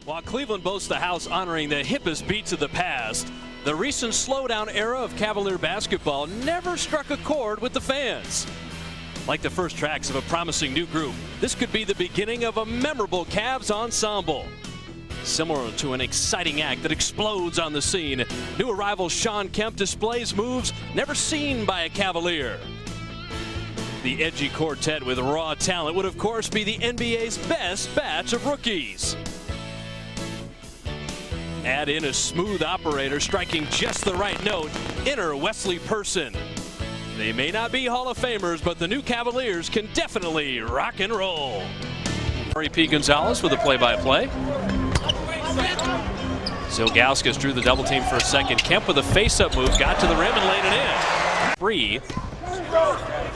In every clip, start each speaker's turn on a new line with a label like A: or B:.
A: While Cleveland boasts the house honoring the hippest beats of the past, the recent slowdown era of Cavalier basketball never struck a chord with the fans. Like the first tracks of a promising new group, this could be the beginning of a memorable Cavs ensemble. Similar to an exciting act that explodes on the scene, new arrival Shawn Kemp displays moves never seen by a Cavalier. The edgy quartet with raw talent would of course be the NBA's best batch of rookies. Add in a smooth operator striking just the right note, enter Wesley Person. They may not be Hall of Famers, but the new Cavaliers can definitely rock and roll. P. Gonzalez with a play-by-play. Ilgauskas drew the double team for a second. Kemp with a face-up move, got to the rim and laid it in. 3.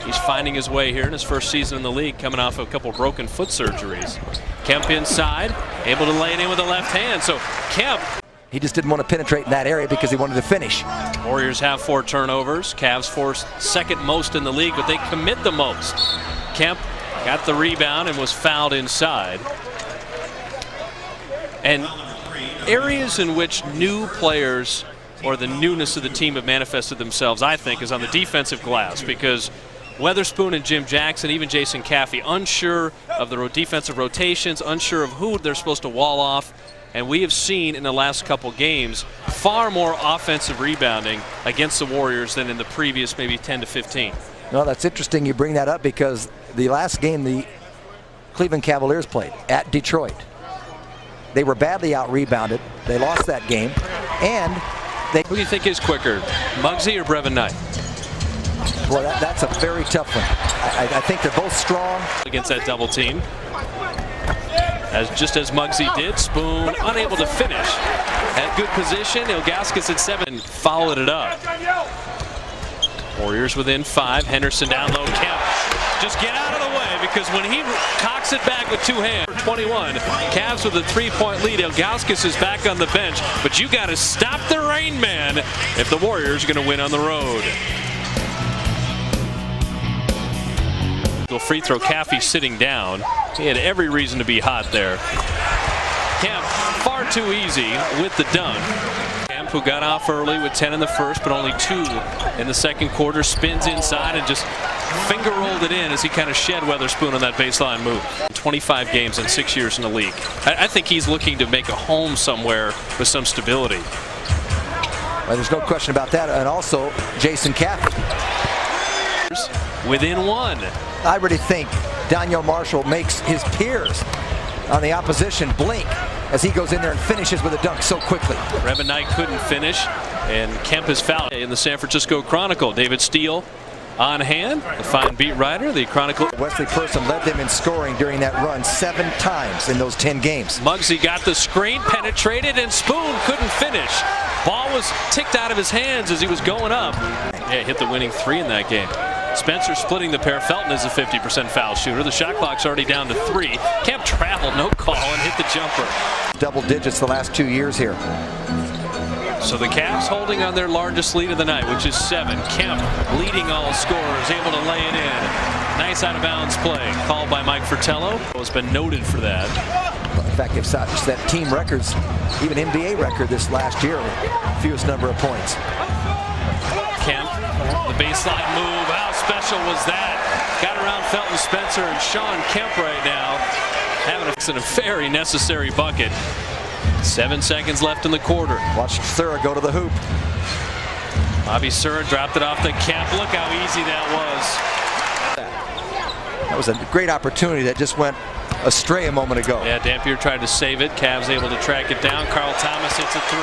A: He's finding his way here in his first season in the league, coming off a couple broken foot surgeries. Kemp inside, able to lay it in with the left hand. So Kemp.
B: He just didn't want to penetrate in that area because he wanted to finish.
A: Warriors have 4 turnovers. Cavs forced second most in the league, but they commit the most. Kemp got the rebound and was fouled inside. And areas in which new players or the newness of the team have manifested themselves, I think, is on the defensive glass, because Weatherspoon and Jim Jackson, even Jason Caffey, unsure of the defensive rotations, unsure of who they're supposed to wall off. And we have seen in the last couple games far more offensive rebounding against the Warriors than in the previous maybe 10 to 15.
B: No, that's interesting you bring that up, because the last game the Cleveland Cavaliers played at Detroit, they were badly out-rebounded. They lost that game, and they...
A: Who do you think is quicker, Muggsy or Brevin Knight?
B: Well, that's a very tough one. I think they're both strong.
A: Against that double team. Just as Muggsy did, Spoon unable to finish. At good position, Ilgauskas at 7, followed it up. Warriors within 5, Henderson down low, Kemp. Just get out of the way, because when he cocks it back with 2 hands, 21, Cavs with a 3-point lead. Ilgauskas is back on the bench, but you got to stop the rain man if the Warriors are going to win on the road. Free throw, Caffey sitting down. He had every reason to be hot there. Kemp, far too easy with the dunk. Kemp, who got off early with 10 in the first, but only 2 in the second quarter, spins inside and just finger rolled it in as he kind of shed Weatherspoon on that baseline move. 25 games in 6 years in the league. I think he's looking to make a home somewhere with some stability.
B: Well, there's no question about that. And also, Jason Caffey.
A: Within 1.
B: I really think Daniel Marshall makes his peers on the opposition blink as he goes in there and finishes with a dunk so quickly.
A: Brevin Knight couldn't finish, and Kemp is fouled. In the San Francisco Chronicle, David Steele on hand, the fine beat writer. The Chronicle.
B: Wesley Person led them in scoring during that run 7 times in those 10 games.
A: Muggsy got the screen, penetrated, and Spoon couldn't finish. Ball was ticked out of his hands as he was going up. Yeah, hit the winning 3 in that game. Spencer splitting the pair. Felton is a 50% foul shooter. The shot clock's already down to 3. Kemp traveled, no call, and hit the jumper.
B: Double digits the last 2 years here.
A: So the Cavs holding on their largest lead of the night, which is 7. Kemp leading all scorers, able to lay it in. Nice out-of-bounds play, called by Mike Fratello. Has been noted for that.
B: In fact, they've set team records, even NBA record this last year, fewest number of points.
A: Kemp, the baseline move. How special was that? Got around Felton, Spencer, and Shawn Kemp right now. Having a very necessary bucket. 7 seconds left in the quarter.
B: Watch Sura go to the hoop.
A: Bobby Sura dropped it off to Kemp. Look how easy that was.
B: That was a great opportunity that just went astray a moment ago.
A: Yeah, Dampier tried to save it. Cavs able to track it down. Carl Thomas hits a 3.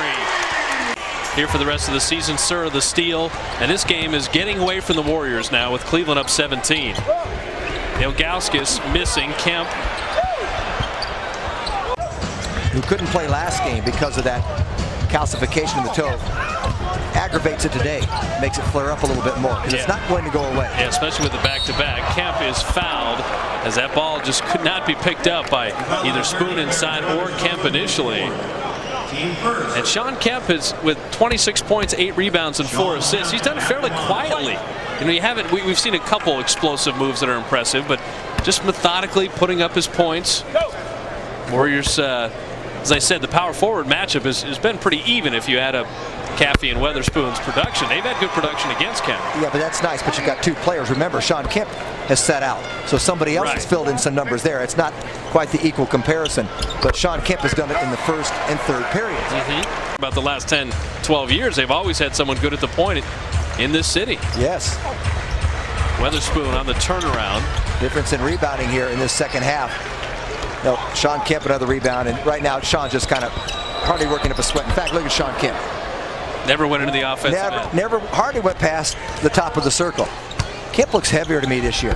A: Here for the rest of the season, Sura the steal. And this game is getting away from the Warriors now with Cleveland up 17. Ilgauskas missing. Kemp,
B: who couldn't play last game because of that calcification in the toe, aggravates it today, makes it flare up a little bit more, because it's not going to go away.
A: Yeah, especially with the back-to-back. Kemp is fouled as that ball just could not be picked up by either Spoon inside or Kemp initially. And Shawn Kemp is with 26 points, 8 rebounds, and 4 assists. He's done it fairly quietly. You know, we've seen a couple explosive moves that are impressive, but just methodically putting up his points. Warriors As I said, the power forward matchup has been pretty even if you add up Caffey and Weatherspoon's production. They've had good production against Kemp.
B: Yeah, but that's nice. But you've got two players. Remember, Shawn Kemp has set out, so somebody else has filled in some numbers there. It's not quite the equal comparison, but Shawn Kemp has done it in the first and third periods.
A: About the last 10, 12 years, they've always had someone good at the point in this city.
B: Yes.
A: Weatherspoon on the turnaround.
B: Difference in rebounding here in this second half. No, Shawn Kemp another rebound, and right now Shawn just kind of hardly working up a sweat. In fact, look at Shawn Kemp.
A: Never went into the offensive end.
B: Never, hardly went past the top of the circle. Kemp looks heavier to me this year.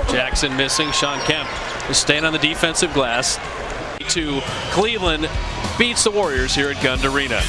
A: Jackson missing. Shawn Kemp is staying on the defensive glass. To Cleveland beats the Warriors here at Gund Arena.